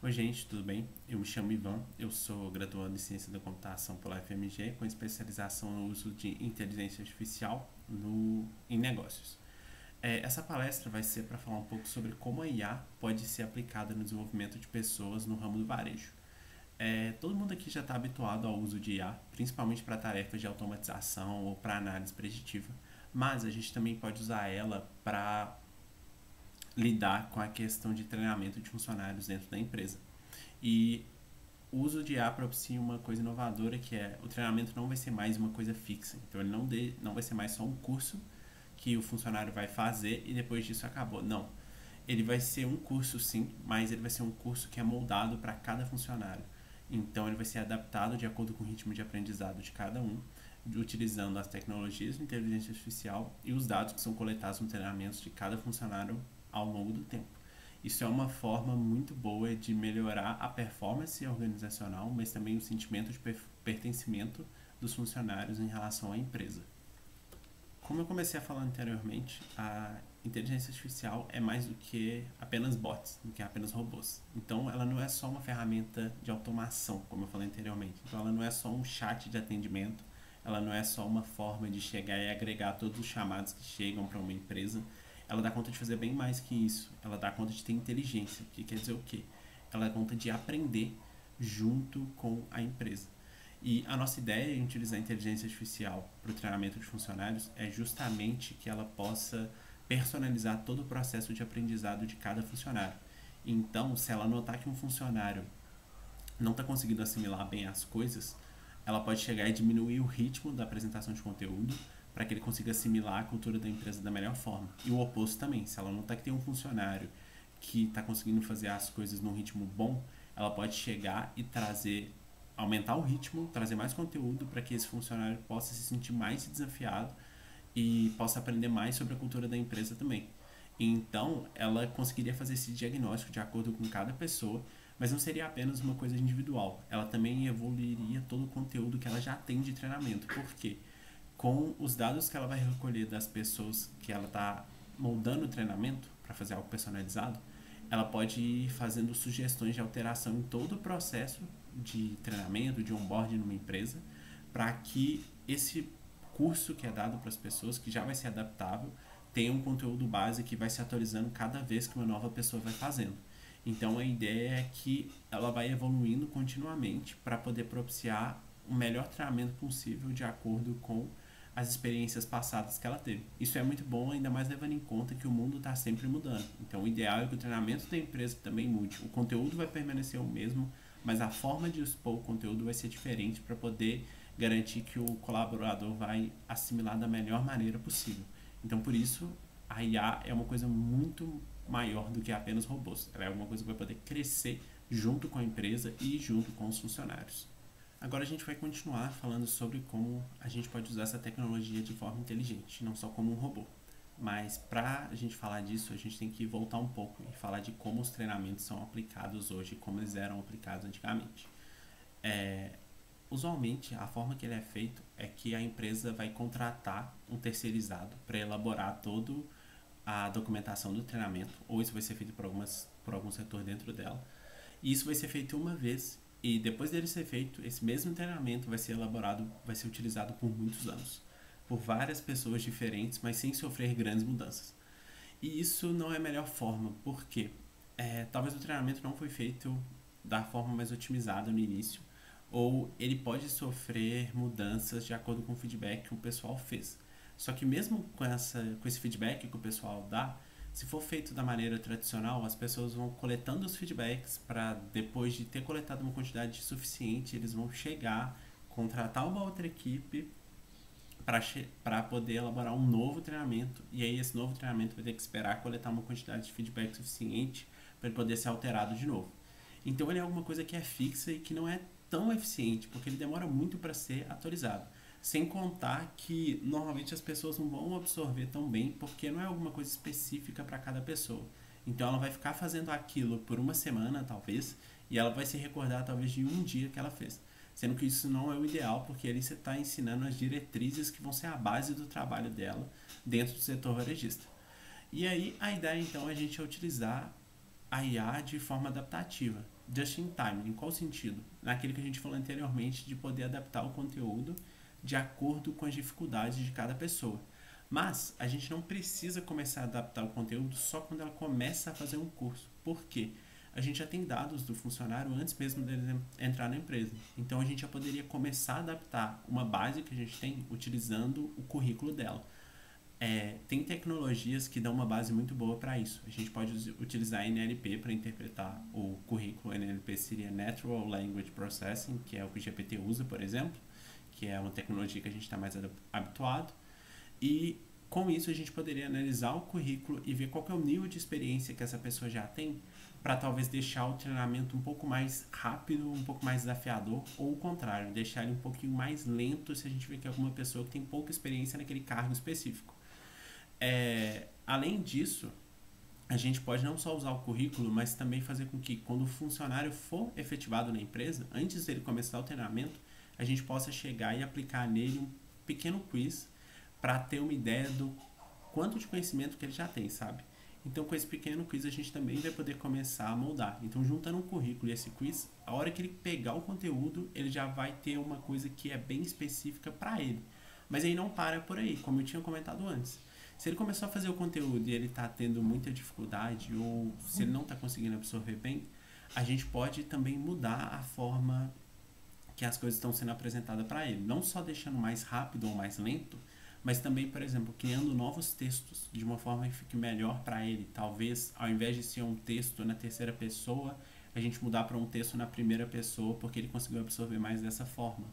Oi, gente, tudo bem? Eu me chamo Ivan, eu sou graduando em Ciência da Computação pela FMG, com especialização no uso de inteligência artificial em negócios. Essa palestra vai ser para falar um pouco sobre como a IA pode ser aplicada no desenvolvimento de pessoas no ramo do varejo. Todo mundo aqui já está habituado ao uso de IA, principalmente para tarefas de automatização ou para análise preditiva, mas a gente também pode usar ela para lidar com a questão de treinamento de funcionários dentro da empresa. E o uso de IA propicia uma coisa inovadora que é o treinamento não vai ser mais uma coisa fixa. Então ele não vai ser mais só um curso que o funcionário vai fazer e depois disso acabou. Não. Ele vai ser um curso sim, mas ele vai ser um curso que é moldado para cada funcionário. Então ele vai ser adaptado de acordo com o ritmo de aprendizado de cada um, utilizando as tecnologias de inteligência artificial e os dados que são coletados no treinamento de cada funcionário ao longo do tempo. Isso é uma forma muito boa de melhorar a performance organizacional, mas também o sentimento de pertencimento dos funcionários em relação à empresa. Como eu comecei a falar anteriormente, a inteligência artificial é mais do que apenas bots, do que apenas robôs. Então, ela não é só uma ferramenta de automação, como eu falei anteriormente. Então, ela não é só um chat de atendimento, ela não é só uma forma de chegar e agregar todos os chamados que chegam para uma empresa. Ela dá conta de fazer bem mais que isso. Ela dá conta de ter inteligência, que quer dizer o quê? Ela dá conta de aprender junto com a empresa. E a nossa ideia em utilizar a inteligência artificial para o treinamento de funcionários é justamente que ela possa personalizar todo o processo de aprendizado de cada funcionário. Então, se ela notar que um funcionário não está conseguindo assimilar bem as coisas, ela pode chegar e diminuir o ritmo da apresentação de conteúdo para que ele consiga assimilar a cultura da empresa da melhor forma. E o oposto também, se ela notar que tem um funcionário que está conseguindo fazer as coisas num ritmo bom, ela pode chegar e aumentar o ritmo, trazer mais conteúdo para que esse funcionário possa se sentir mais desafiado e possa aprender mais sobre a cultura da empresa também. Então, ela conseguiria fazer esse diagnóstico de acordo com cada pessoa, mas não seria apenas uma coisa individual. Ela também evoluiria todo o conteúdo que ela já tem de treinamento. Por quê? Com os dados que ela vai recolher das pessoas que ela está moldando o treinamento para fazer algo personalizado, ela pode ir fazendo sugestões de alteração em todo o processo de treinamento, de onboarding numa empresa, para que esse curso que é dado para as pessoas, que já vai ser adaptável, tenha um conteúdo base que vai se atualizando cada vez que uma nova pessoa vai fazendo. Então a ideia é que ela vai evoluindo continuamente para poder propiciar o melhor treinamento possível de acordo com as experiências passadas que ela teve. Isso é muito bom, ainda mais levando em conta que o mundo está sempre mudando. Então, o ideal é que o treinamento da empresa também mude. O conteúdo vai permanecer o mesmo, mas a forma de expor o conteúdo vai ser diferente para poder garantir que o colaborador vai assimilar da melhor maneira possível. Então, por isso, a IA é uma coisa muito maior do que apenas robôs. Ela é uma coisa que vai poder crescer junto com a empresa e junto com os funcionários. Agora a gente vai continuar falando sobre como a gente pode usar essa tecnologia de forma inteligente, não só como um robô. Mas para a gente falar disso, a gente tem que voltar um pouco e falar de como os treinamentos são aplicados hoje, como eles eram aplicados antigamente. É, Usualmente, a forma que ele é feito é que a empresa vai contratar um terceirizado para elaborar toda a documentação do treinamento, ou isso vai ser feito por algum setor dentro dela. E isso vai ser feito uma vez e depois dele ser feito, esse mesmo treinamento vai ser elaborado, vai ser utilizado por muitos anos, por várias pessoas diferentes, mas sem sofrer grandes mudanças. E isso não é a melhor forma, porque talvez o treinamento não foi feito da forma mais otimizada no início, ou ele pode sofrer mudanças de acordo com o feedback que o pessoal fez. Só que mesmo com esse feedback que o pessoal dá, se for feito da maneira tradicional, as pessoas vão coletando os feedbacks para depois de ter coletado uma quantidade suficiente, eles vão chegar, contratar uma outra equipe para poder elaborar um novo treinamento, e aí esse novo treinamento vai ter que esperar coletar uma quantidade de feedback suficiente para ele poder ser alterado de novo. Então ele é alguma coisa que é fixa e que não é tão eficiente, porque ele demora muito para ser atualizado. Sem contar que normalmente as pessoas não vão absorver tão bem, porque não é alguma coisa específica para cada pessoa. Então ela vai ficar fazendo aquilo por uma semana, talvez, e ela vai se recordar talvez de um dia que ela fez. Sendo que isso não é o ideal, porque ali você está ensinando as diretrizes que vão ser a base do trabalho dela dentro do setor varejista. E aí a ideia então é a gente utilizar a IA de forma adaptativa, just in time. Em qual sentido? Naquele que a gente falou anteriormente, de poder adaptar o conteúdo de acordo com as dificuldades de cada pessoa. Mas a gente não precisa começar a adaptar o conteúdo só quando ela começa a fazer um curso. Por quê? A gente já tem dados do funcionário antes mesmo dele entrar na empresa. Então a gente já poderia começar a adaptar uma base que a gente tem utilizando o currículo dela. Tem tecnologias que dão uma base muito boa para isso. A gente pode utilizar NLP para interpretar o currículo. NLP seria Natural Language Processing, que é o que o GPT usa, por exemplo, que é uma tecnologia que a gente está mais habituado. E com isso a gente poderia analisar o currículo e ver qual que é o nível de experiência que essa pessoa já tem, para talvez deixar o treinamento um pouco mais rápido, um pouco mais desafiador, ou o contrário, deixar ele um pouquinho mais lento se a gente vê que é alguma pessoa que tem pouca experiência naquele cargo específico. Além disso, a gente pode não só usar o currículo, mas também fazer com que quando o funcionário for efetivado na empresa, antes dele começar o treinamento, a gente possa chegar e aplicar nele um pequeno quiz para ter uma ideia do quanto de conhecimento que ele já tem, sabe? Então, com esse pequeno quiz, a gente também vai poder começar a moldar. Então, juntando um currículo e esse quiz, a hora que ele pegar o conteúdo, ele já vai ter uma coisa que é bem específica para ele. Mas aí não para por aí, como eu tinha comentado antes. Se ele começou a fazer o conteúdo e ele está tendo muita dificuldade, ou se ele não está conseguindo absorver bem, a gente pode também mudar a forma que as coisas estão sendo apresentadas para ele. Não só deixando mais rápido ou mais lento, mas também, por exemplo, criando novos textos de uma forma que fique melhor para ele. Talvez, ao invés de ser um texto na terceira pessoa, a gente mudar para um texto na primeira pessoa, porque ele conseguiu absorver mais dessa forma.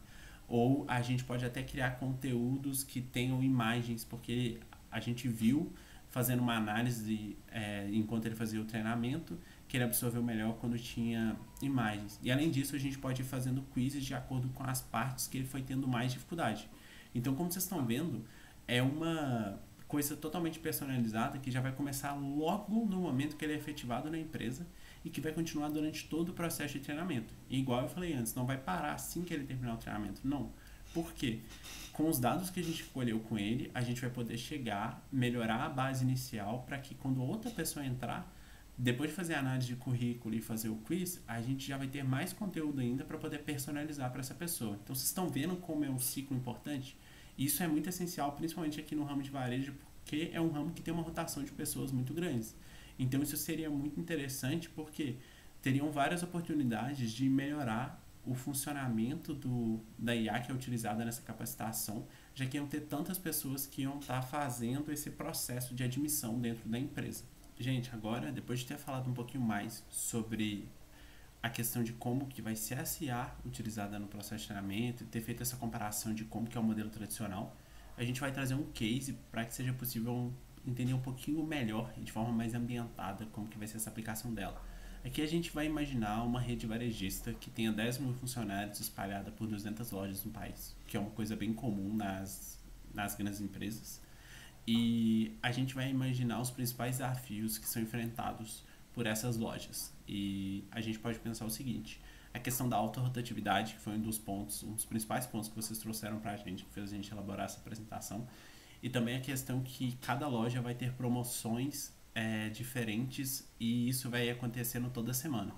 Ou a gente pode até criar conteúdos que tenham imagens, porque a gente viu, fazendo uma análise enquanto ele fazia o treinamento, que ele absorveu melhor quando tinha imagens. E além disso, a gente pode ir fazendo quizzes de acordo com as partes que ele foi tendo mais dificuldade. Então, como vocês estão vendo, é uma coisa totalmente personalizada que já vai começar logo no momento que ele é efetivado na empresa e que vai continuar durante todo o processo de treinamento. E igual eu falei antes, não vai parar assim que ele terminar o treinamento, não. Por quê? Com os dados que a gente colheu com ele, a gente vai poder chegar, melhorar a base inicial para que quando outra pessoa entrar, depois de fazer a análise de currículo e fazer o quiz, a gente já vai ter mais conteúdo ainda para poder personalizar para essa pessoa. Então, vocês estão vendo como é um ciclo importante? Isso é muito essencial, principalmente aqui no ramo de varejo, porque é um ramo que tem uma rotação de pessoas muito grandes. Então, isso seria muito interessante porque teriam várias oportunidades de melhorar o funcionamento da IA que é utilizada nessa capacitação, já que iam ter tantas pessoas que iam estar fazendo esse processo de admissão dentro da empresa. Gente, agora, depois de ter falado um pouquinho mais sobre a questão de como que vai ser essa IA utilizada no processo de treinamento e ter feito essa comparação de como que é o modelo tradicional, a gente vai trazer um case para que seja possível entender um pouquinho melhor e de forma mais ambientada como que vai ser essa aplicação dela. Aqui a gente vai imaginar uma rede varejista que tenha 10 mil funcionários espalhada por 200 lojas no país, que é uma coisa bem comum nas grandes empresas. E a gente vai imaginar os principais desafios que são enfrentados por essas lojas. E a gente pode pensar o seguinte: a questão da alta rotatividade, que foi um dos principais pontos que vocês trouxeram para a gente, que fez a gente elaborar essa apresentação, e também a questão que cada loja vai ter promoções diferentes e isso vai acontecendo toda semana.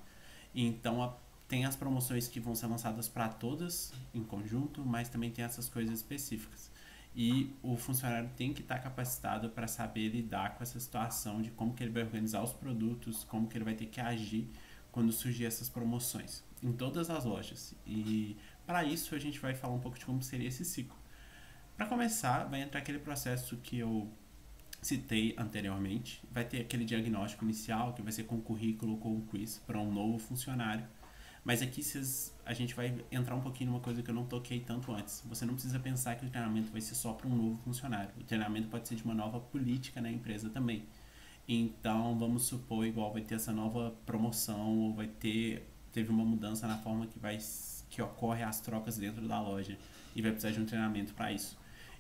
Então, tem as promoções que vão ser lançadas para todas em conjunto, mas também tem essas coisas específicas. E o funcionário tem que estar capacitado para saber lidar com essa situação de como que ele vai organizar os produtos, como que ele vai ter que agir quando surgir essas promoções em todas as lojas. E para isso a gente vai falar um pouco de como seria esse ciclo. Para começar, vai entrar aquele processo que eu citei anteriormente, vai ter aquele diagnóstico inicial que vai ser com currículo ou com quiz para um novo funcionário. Mas aqui a gente vai entrar um pouquinho numa coisa que eu não toquei tanto antes. Você não precisa pensar que o treinamento vai ser só para um novo funcionário. O treinamento pode ser de uma nova política na empresa também. Então, vamos supor, igual vai ter essa nova promoção, ou teve uma mudança na forma que ocorre as trocas dentro da loja e vai precisar de um treinamento para isso.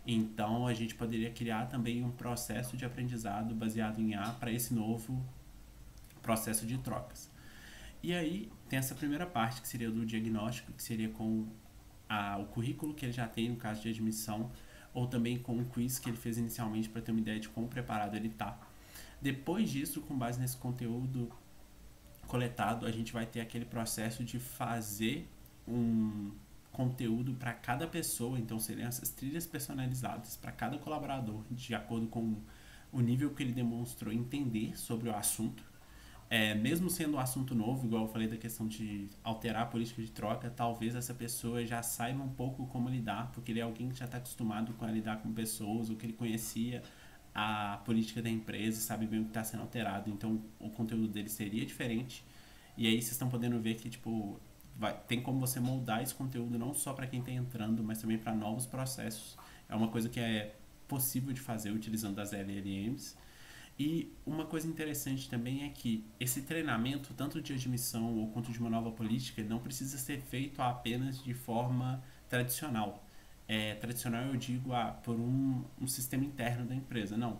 Então, a gente poderia criar também um processo de aprendizado baseado em IA para esse novo processo de trocas. E aí, tem essa primeira parte, que seria do diagnóstico, que seria com o currículo que ele já tem no caso de admissão, ou também com o quiz que ele fez inicialmente para ter uma ideia de quão preparado ele está. Depois disso, com base nesse conteúdo coletado, a gente vai ter aquele processo de fazer um conteúdo para cada pessoa, então seriam essas trilhas personalizadas para cada colaborador, de acordo com o nível que ele demonstrou entender sobre o assunto. Mesmo sendo um assunto novo, igual eu falei da questão de alterar a política de troca, talvez essa pessoa já saiba um pouco como lidar, porque ele é alguém que já está acostumado com a lidar com pessoas, ou que ele conhecia a política da empresa e sabe bem o que está sendo alterado. Então o conteúdo dele seria diferente. E aí vocês estão podendo ver que tipo tem como você moldar esse conteúdo não só para quem está entrando, mas também para novos processos. É uma coisa que é possível de fazer utilizando as LLMs. E uma coisa interessante também é que esse treinamento, tanto de admissão ou quanto de uma nova política, não precisa ser feito apenas de forma tradicional. Tradicional eu digo por um sistema interno da empresa. Não,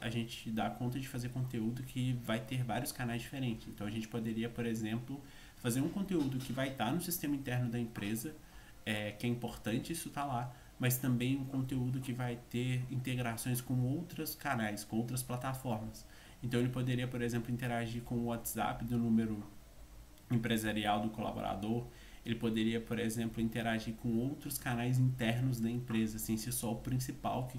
a gente dá conta de fazer conteúdo que vai ter vários canais diferentes. Então a gente poderia, por exemplo, fazer um conteúdo que vai estar no sistema interno da empresa, que é importante isso estar lá, mas também um conteúdo que vai ter integrações com outros canais, com outras plataformas. Então ele poderia, por exemplo, interagir com o WhatsApp do número empresarial do colaborador, ele poderia, por exemplo, interagir com outros canais internos da empresa, sem ser só o principal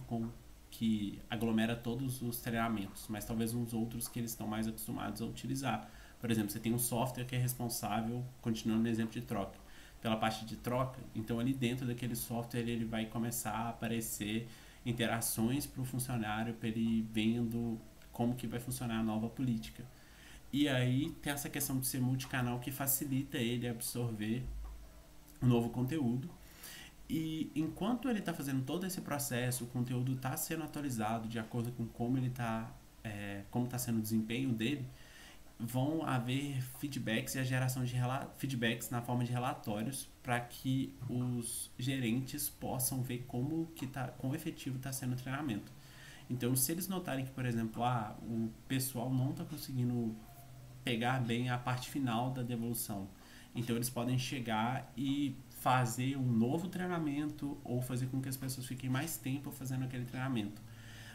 que aglomera todos os treinamentos, mas talvez uns outros que eles estão mais acostumados a utilizar. Por exemplo, você tem um software que é responsável, continuando no exemplo de troca, pela parte de troca, então ali dentro daquele software ele vai começar a aparecer interações para o funcionário, para ele vendo como que vai funcionar a nova política. E aí tem essa questão de ser multicanal que facilita ele absorver o novo conteúdo. E enquanto ele está fazendo todo esse processo, o conteúdo está sendo atualizado de acordo com como ele está, como está sendo o desempenho dele, vão haver feedbacks e a geração de feedbacks na forma de relatórios para que os gerentes possam ver quão efetivo está sendo o treinamento. Então, se eles notarem que, por exemplo, o pessoal não está conseguindo pegar bem a parte final da devolução, então eles podem chegar e fazer um novo treinamento ou fazer com que as pessoas fiquem mais tempo fazendo aquele treinamento.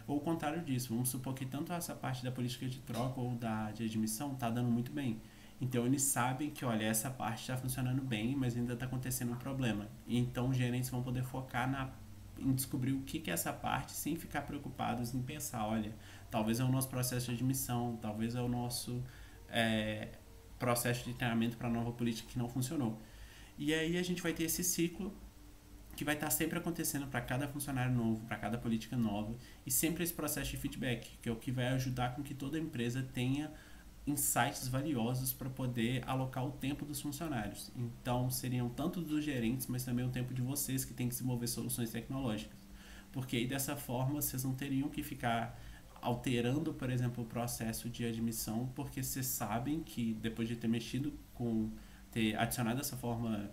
Ou o contrário disso, vamos supor que tanto essa parte da política de troca ou de admissão está dando muito bem. Então eles sabem que, olha, essa parte está funcionando bem, mas ainda está acontecendo um problema. Então os gerentes vão poder focar em descobrir o que é essa parte sem ficar preocupados em pensar, olha, talvez é o nosso processo de admissão, talvez é o nosso processo de treinamento para a nova política que não funcionou. E aí a gente vai ter esse ciclo que vai estar sempre acontecendo para cada funcionário novo, para cada política nova, e sempre esse processo de feedback, que é o que vai ajudar com que toda empresa tenha insights valiosos para poder alocar o tempo dos funcionários. Então, seriam tanto dos gerentes, mas também o tempo de vocês que tem que desenvolver soluções tecnológicas. Porque aí, dessa forma, vocês não teriam que ficar alterando, por exemplo, o processo de admissão, porque vocês sabem que depois de ter adicionado essa forma,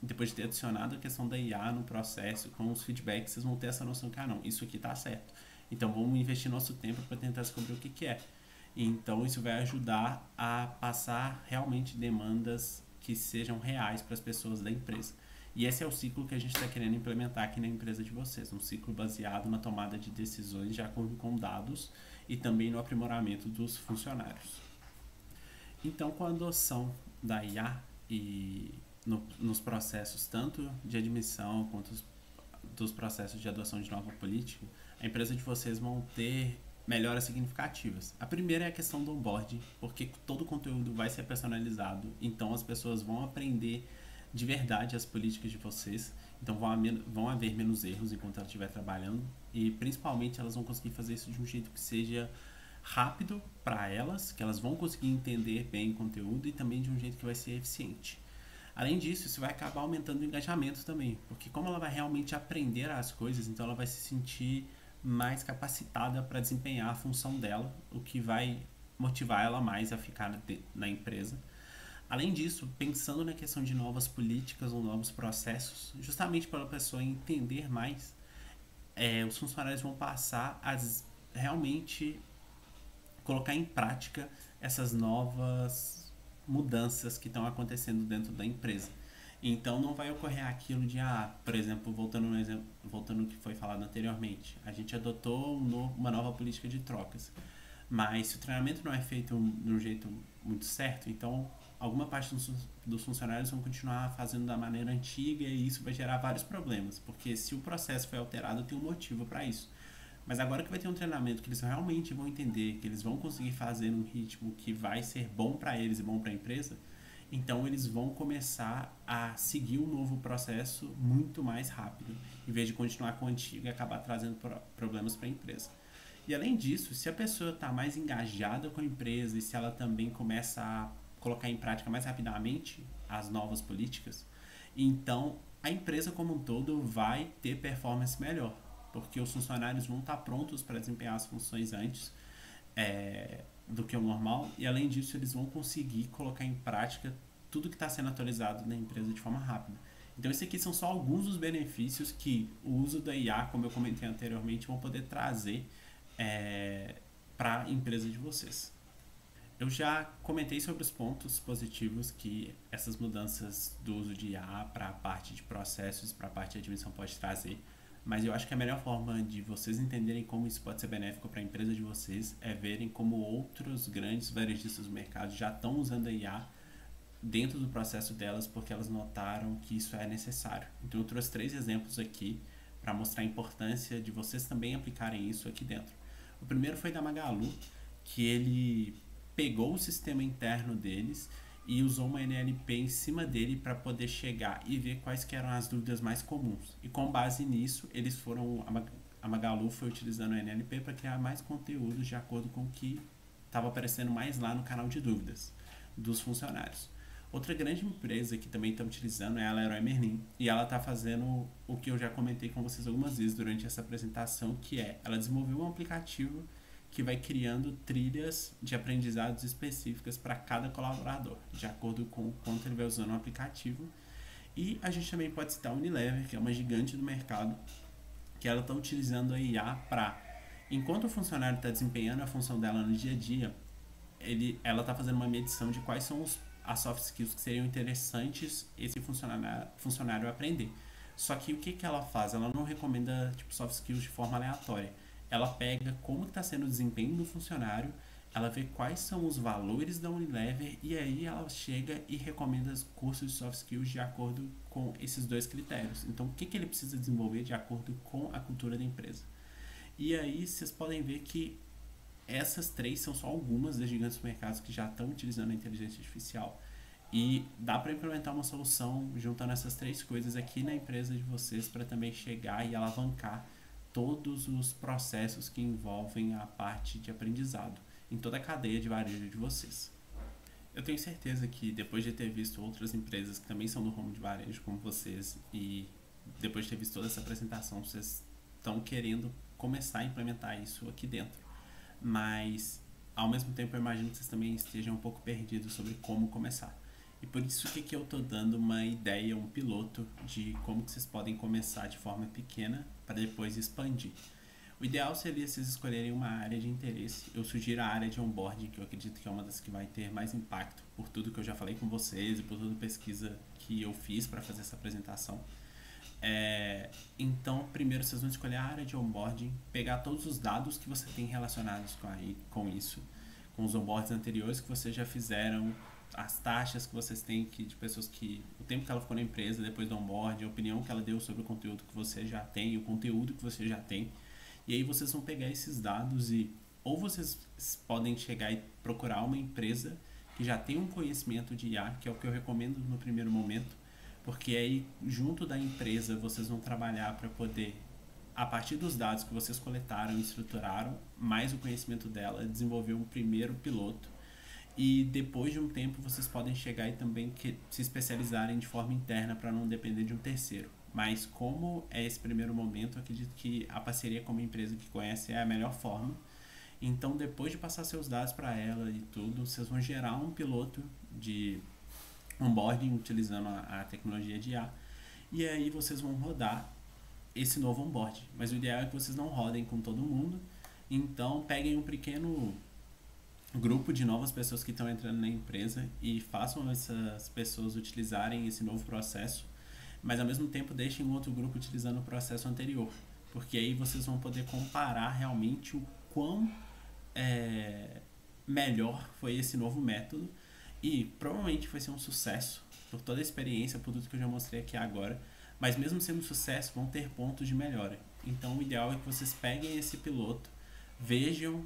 depois de ter adicionado a questão da IA no processo, com os feedbacks, vocês vão ter essa noção que, não, isso aqui está certo. Então, vamos investir nosso tempo para tentar descobrir o que é. Então, isso vai ajudar a passar realmente demandas que sejam reais para as pessoas da empresa. E esse é o ciclo que a gente está querendo implementar aqui na empresa de vocês. Um ciclo baseado na tomada de decisões de acordo com dados e também no aprimoramento dos funcionários. Então, com a adoção da IA e nos processos tanto de admissão quanto dos processos de adoção de nova política, a empresa de vocês vão ter melhoras significativas. A primeira é a questão do onboarding, porque todo o conteúdo vai ser personalizado, então as pessoas vão aprender de verdade as políticas de vocês, então vão haver menos erros enquanto ela estiver trabalhando, e principalmente elas vão conseguir fazer isso de um jeito que seja rápido para elas, que elas vão conseguir entender bem o conteúdo e também de um jeito que vai ser eficiente. Além disso, isso vai acabar aumentando o engajamento também, porque como ela vai realmente aprender as coisas, então ela vai se sentir mais capacitada para desempenhar a função dela, o que vai motivar ela mais a ficar na empresa. Além disso, pensando na questão de novas políticas ou novos processos, justamente para a pessoa entender mais, os funcionários vão passar a realmente colocar em prática essas novas mudanças que estão acontecendo dentro da empresa. Então não vai ocorrer aquilo de, por exemplo, voltando ao que foi falado anteriormente, a gente adotou uma nova política de trocas, mas se o treinamento não é feito de um jeito muito certo, então alguma parte dos funcionários vão continuar fazendo da maneira antiga e isso vai gerar vários problemas, porque se o processo foi alterado, tem um motivo para isso. Mas agora que vai ter um treinamento que eles realmente vão entender, que eles vão conseguir fazer num ritmo que vai ser bom para eles e bom para a empresa, então eles vão começar a seguir um novo processo muito mais rápido, em vez de continuar com o antigo e acabar trazendo problemas para a empresa. E além disso, se a pessoa está mais engajada com a empresa e se ela também começa a colocar em prática mais rapidamente as novas políticas, então a empresa como um todo vai ter performance melhor, porque os funcionários vão estar prontos para desempenhar as funções antes do que o normal, e além disso eles vão conseguir colocar em prática tudo que está sendo atualizado na empresa de forma rápida. Então, esses aqui são só alguns dos benefícios que o uso da IA, como eu comentei anteriormente, vão poder trazer para a empresa de vocês. Eu já comentei sobre os pontos positivos que essas mudanças do uso de IA para a parte de processos, para a parte de admissão pode trazer, mas eu acho que a melhor forma de vocês entenderem como isso pode ser benéfico para a empresa de vocês é verem como outros grandes varejistas do mercado já estão usando a IA dentro do processo delas porque elas notaram que isso é necessário. Então eu trouxe 3 exemplos aqui para mostrar a importância de vocês também aplicarem isso aqui dentro. O primeiro foi da Magalu, que ele pegou o sistema interno deles e usou uma NLP em cima dele para poder chegar e ver quais que eram as dúvidas mais comuns. E com base nisso, a Magalu foi utilizando a NLP para criar mais conteúdos de acordo com o que estava aparecendo mais lá no canal de dúvidas dos funcionários. Outra grande empresa que também está utilizando é a Leroy Merlin, e ela está fazendo o que eu já comentei com vocês algumas vezes durante essa apresentação, que é, ela desenvolveu um aplicativo que vai criando trilhas de aprendizados específicas para cada colaborador, de acordo com o quanto ele vai usando o aplicativo. E a gente também pode citar a Unilever, que é uma gigante do mercado, que ela está utilizando a IA para, enquanto o funcionário está desempenhando a função dela no dia a dia, ela está fazendo uma medição de quais são as soft skills que seriam interessantes esse funcionário aprender. Só que o que ela faz? Ela não recomenda tipo, soft skills de forma aleatória. Ela pega como está sendo o desempenho do funcionário, ela vê quais são os valores da Unilever e aí ela chega e recomenda cursos de soft skills de acordo com esses 2 critérios. Então, o que ele precisa desenvolver de acordo com a cultura da empresa. E aí, vocês podem ver que essas 3 são só algumas das gigantes do mercado que já estão utilizando a inteligência artificial. E dá para implementar uma solução juntando essas 3 coisas aqui na empresa de vocês para também chegar e alavancar todos os processos que envolvem a parte de aprendizado em toda a cadeia de varejo de vocês. Eu tenho certeza que depois de ter visto outras empresas que também são do ramo de varejo como vocês e depois de ter visto toda essa apresentação, vocês estão querendo começar a implementar isso aqui dentro. Mas ao mesmo tempo eu imagino que vocês também estejam um pouco perdidos sobre como começar. E por isso que eu estou dando uma ideia, um piloto de como que vocês podem começar de forma pequena para depois expandir. O ideal seria vocês escolherem uma área de interesse. Eu sugiro a área de onboarding, que eu acredito que é uma das que vai ter mais impacto por tudo que eu já falei com vocês e por toda a pesquisa que eu fiz para fazer essa apresentação. Então, primeiro vocês vão escolher a área de onboarding, pegar todos os dados que você tem relacionados com isso, com os onboards anteriores que vocês já fizeram, as taxas que vocês têm de pessoas que, o tempo que ela ficou na empresa depois do onboarding, a opinião que ela deu sobre o conteúdo que você já tem, o conteúdo que você já tem. E aí vocês vão pegar esses dados e ou vocês podem chegar e procurar uma empresa que já tem um conhecimento de IA, que é o que eu recomendo no primeiro momento, porque aí junto da empresa vocês vão trabalhar para poder, a partir dos dados que vocês coletaram e estruturaram, mais o conhecimento dela, desenvolver um primeiro piloto. E depois de um tempo vocês podem chegar e também se especializarem de forma interna para não depender de um terceiro. Mas como é esse primeiro momento, eu acredito que a parceria com uma empresa que conhece é a melhor forma. Então, depois de passar seus dados para ela e tudo, vocês vão gerar um piloto de onboarding utilizando a tecnologia de IA. E aí vocês vão rodar esse novo onboarding. Mas o ideal é que vocês não rodem com todo mundo. Então, peguem um pequeno grupo de novas pessoas que estão entrando na empresa e façam essas pessoas utilizarem esse novo processo, mas ao mesmo tempo deixem um outro grupo utilizando o processo anterior, porque aí vocês vão poder comparar realmente o quão melhor foi esse novo método e provavelmente vai ser um sucesso por toda a experiência, por tudo que eu já mostrei aqui agora, mas mesmo sendo um sucesso, vão ter pontos de melhora. Então o ideal é que vocês peguem esse piloto, vejam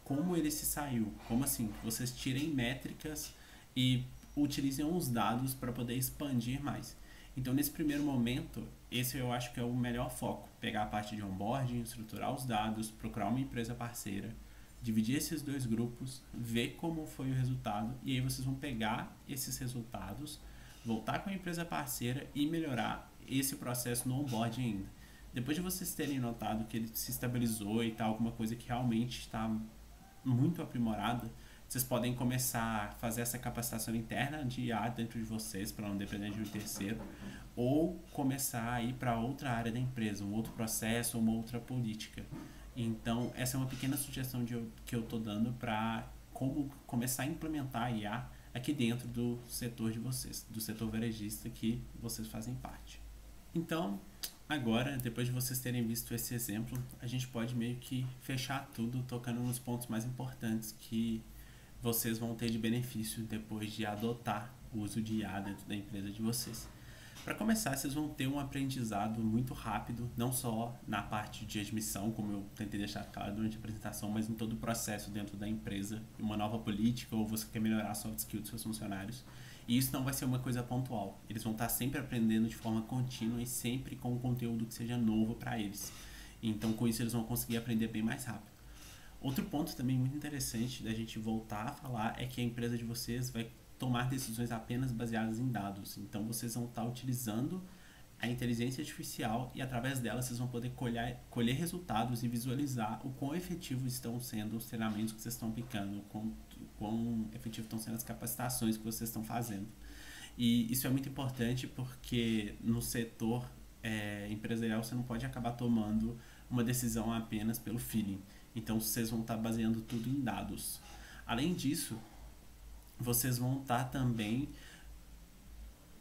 como ele se saiu, como assim, que vocês tirem métricas e utilizem os dados para poder expandir mais. Então nesse primeiro momento, esse eu acho que é o melhor foco, pegar a parte de onboarding, estruturar os dados, procurar uma empresa parceira, dividir esses dois grupos, ver como foi o resultado e aí vocês vão pegar esses resultados, voltar com a empresa parceira e melhorar esse processo no onboarding ainda. Depois de vocês terem notado que ele se estabilizou e tal, alguma coisa que realmente está muito aprimorada, vocês podem começar a fazer essa capacitação interna de IA dentro de vocês para não depender de um terceiro, ou começar a ir para outra área da empresa, um outro processo, uma outra política. Então, essa é uma pequena sugestão que eu estou dando para como começar a implementar a IA aqui dentro do setor de vocês, do setor varejista que vocês fazem parte. Então, agora, depois de vocês terem visto esse exemplo, a gente pode meio que fechar tudo tocando nos pontos mais importantes que vocês vão ter de benefício depois de adotar o uso de IA dentro da empresa de vocês. Para começar, vocês vão ter um aprendizado muito rápido, não só na parte de admissão, como eu tentei deixar claro durante a apresentação, mas em todo o processo dentro da empresa, uma nova política ou você quer melhorar a soft skills dos seus funcionários. E isso não vai ser uma coisa pontual. Eles vão estar sempre aprendendo de forma contínua e sempre com um conteúdo que seja novo para eles. Então, com isso, eles vão conseguir aprender bem mais rápido. Outro ponto também muito interessante da gente voltar a falar é que a empresa de vocês vai tomar decisões apenas baseadas em dados. Então, vocês vão estar utilizando a inteligência artificial e, através dela, vocês vão poder colher resultados e visualizar o quão efetivos estão sendo os treinamentos que vocês estão aplicando, quão efetivos estão sendo as capacitações que vocês estão fazendo. E isso é muito importante porque no setor empresarial você não pode acabar tomando uma decisão apenas pelo feeling. Então vocês vão estar baseando tudo em dados. Além disso, vocês vão estar também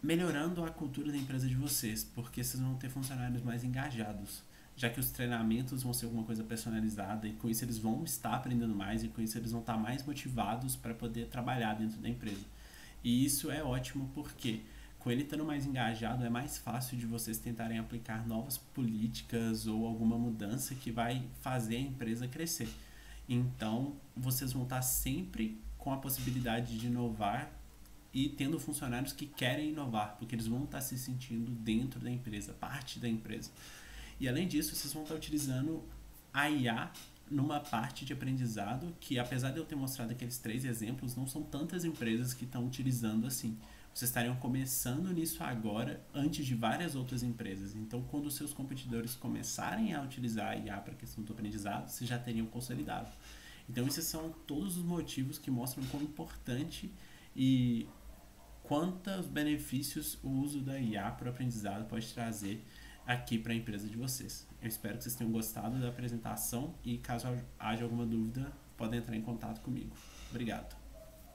melhorando a cultura da empresa de vocês, porque vocês vão ter funcionários mais engajados, já que os treinamentos vão ser alguma coisa personalizada e com isso eles vão estar aprendendo mais e com isso eles vão estar mais motivados para poder trabalhar dentro da empresa. E isso é ótimo porque com ele estando mais engajado é mais fácil de vocês tentarem aplicar novas políticas ou alguma mudança que vai fazer a empresa crescer. Então, vocês vão estar sempre com a possibilidade de inovar e tendo funcionários que querem inovar, porque eles vão estar se sentindo dentro da empresa, parte da empresa. E além disso, vocês vão estar utilizando a IA numa parte de aprendizado que, apesar de eu ter mostrado aqueles 3 exemplos, não são tantas empresas que estão utilizando assim. Vocês estariam começando nisso agora, antes de várias outras empresas. Então, quando os seus competidores começarem a utilizar a IA para a questão do aprendizado, vocês já teriam consolidado. Então, esses são todos os motivos que mostram quão importante e quantos benefícios o uso da IA para o aprendizado pode trazer aqui para a empresa de vocês. Eu espero que vocês tenham gostado da apresentação e caso haja alguma dúvida, podem entrar em contato comigo. Obrigado.